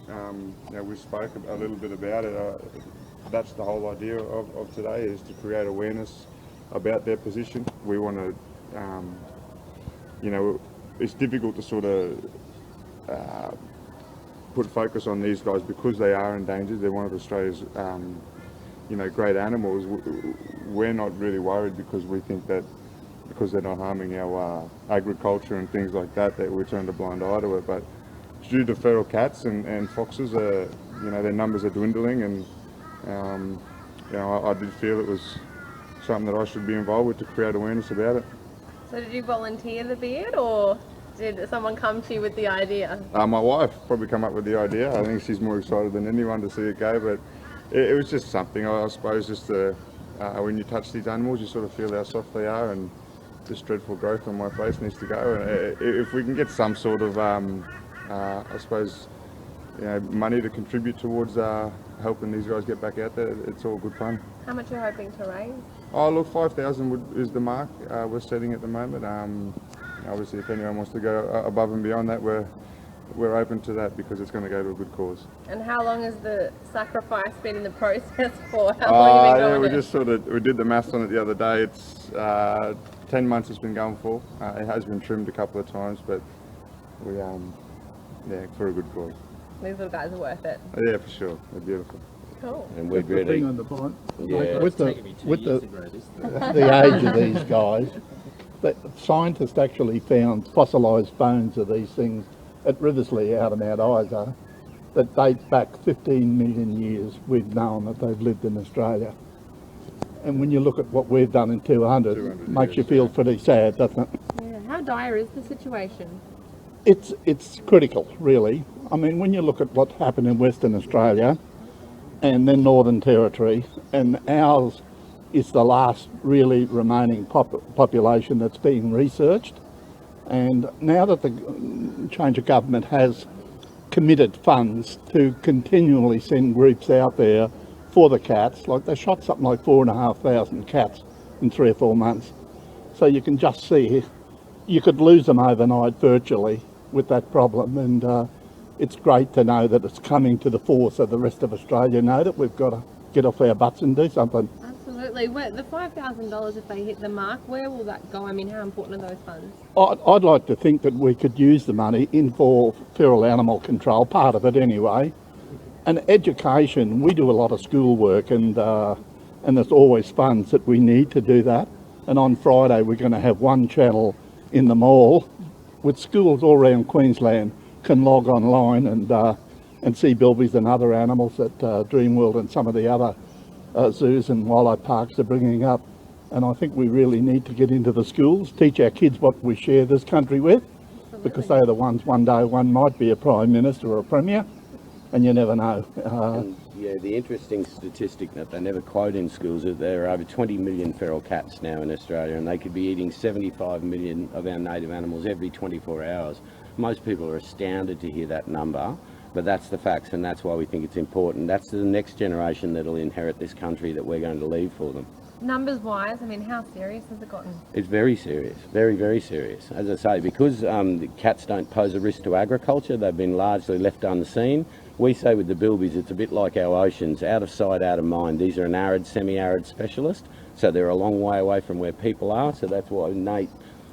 we spoke a little bit about it. That's the whole idea of today, is to create awareness about their position. We want to, it's difficult to sort of put focus on these guys because they are endangered. They're one of Australia's, great animals. We're not really worried because we think that because they're not harming our agriculture and things like that, that we turned a blind eye to it. But due to feral cats and foxes, their numbers are dwindling, and I did feel it was something that I should be involved with to create awareness about it. So did you volunteer the beard, or did someone come to you with the idea? My wife probably come up with the idea. I think she's more excited than anyone to see it go, but it was just something, I suppose, just when you touch these animals, you sort of feel how soft they are, and this dreadful growth on my face needs to go. And if we can get some sort of, I suppose, money to contribute towards helping these guys get back out there, it's all good fun. How much are you hoping to raise? Oh look, 5,000 is the mark we're setting at the moment. Obviously, if anyone wants to go above and beyond that, we're open to that because it's going to go to a good cause. And how long has the sacrifice been in the process for? How long have you been going we did the maths on it the other day. It's 10 months it's been going for. It has been trimmed a couple of times, but we for a good cause. These little guys are worth it. Yeah, for sure. They're beautiful. Cool. And we're really on the point. Yeah. With the age of these guys, the scientists actually found fossilised bones of these things at Riversley out in Mount Isa that date back 15 million years. We've known that they've lived in Australia. And when you look at what we've done in 200 it makes you feel pretty sad, doesn't it? Yeah. How dire is the situation? It's critical, really. I mean, when you look at what happened in Western Australia and then Northern Territory, and ours is the last really remaining population that's being researched. And now that the change of government has committed funds to continually send groups out there for the cats, like they shot something like 4,500 cats in 3 or 4 months. So you can just see, you could lose them overnight virtually with that problem. And it's great to know that it's coming to the fore so the rest of Australia know that we've got to get off our butts and do something. Absolutely. The $5,000, if they hit the mark, where will that go? I mean, how important are those funds? I'd like to think that we could use the money in for feral animal control, part of it anyway. And education, we do a lot of school work, and there's always funds that we need to do that. And on Friday we're going to have one channel in the mall with schools all around Queensland can log online and see bilbies and other animals that Dreamworld and some of the other zoos and wildlife parks are bringing up. And I think we really need to get into the schools, teach our kids what we share this country with. Absolutely. Because they're the ones, one day one might be a Prime Minister or a Premier, and you never know. The interesting statistic that they never quote in schools is there are over 20 million feral cats now in Australia, and they could be eating 75 million of our native animals every 24 hours. Most people are astounded to hear that number, but that's the facts, and that's why we think it's important. That's the next generation that'll inherit this country that we're going to leave for them. Numbers wise, I mean, how serious has it gotten? It's very serious, very, very serious. As I say, because the cats don't pose a risk to agriculture, they've been largely left unseen. We say with the bilbies, it's a bit like our oceans, out of sight, out of mind. These are an arid, semi-arid specialist, so they're a long way away from where people are. So that's why Nate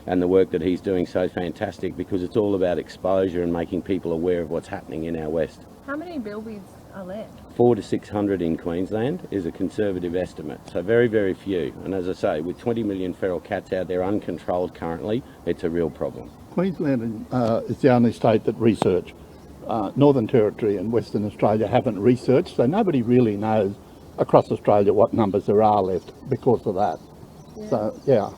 and the work that he's doing so fantastic, because it's all about exposure and making people aware of what's happening in our west. How many bilbies are left? 400 to 600 in Queensland is a conservative estimate, so very, very few. And as I say, with 20 million feral cats out there uncontrolled currently, it's a real problem. Queensland is the only state that research. Northern Territory and Western Australia haven't researched, so nobody really knows across Australia what numbers there are left because of that. Yeah. So, yeah.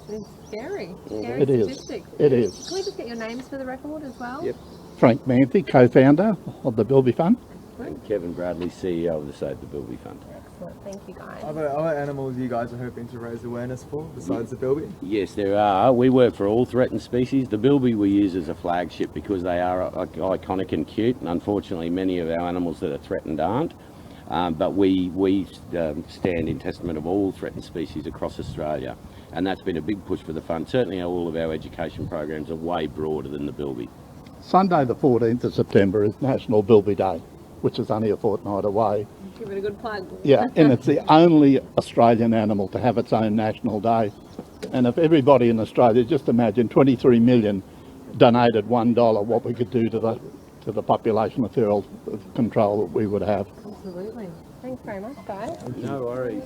It's scary. Scary It is. statistics. It is. Can we just get your names for the record as well? Yep. Frank Manthe, co-founder of the Bilby Fund. And Kevin Bradley, CEO of the Save the Bilby Fund. Excellent. Thank you, guys. Are there other animals you guys are hoping to raise awareness for besides the bilby? Yes, there are. We work for all threatened species. The bilby we use as a flagship because they are iconic and cute, and unfortunately many of our animals that are threatened aren't. But we stand in testament of all threatened species across Australia, and that's been a big push for the fund. Certainly all of our education programs are way broader than the bilby. Sunday the 14th of September is National Bilby Day, which is only a fortnight away. Give it a good plug. Yeah, and it's the only Australian animal to have its own national day. And if everybody in Australia, just imagine 23 million donated $1, what we could do to the population of feral control that we would have. Absolutely. Thanks very much, guys. No worries.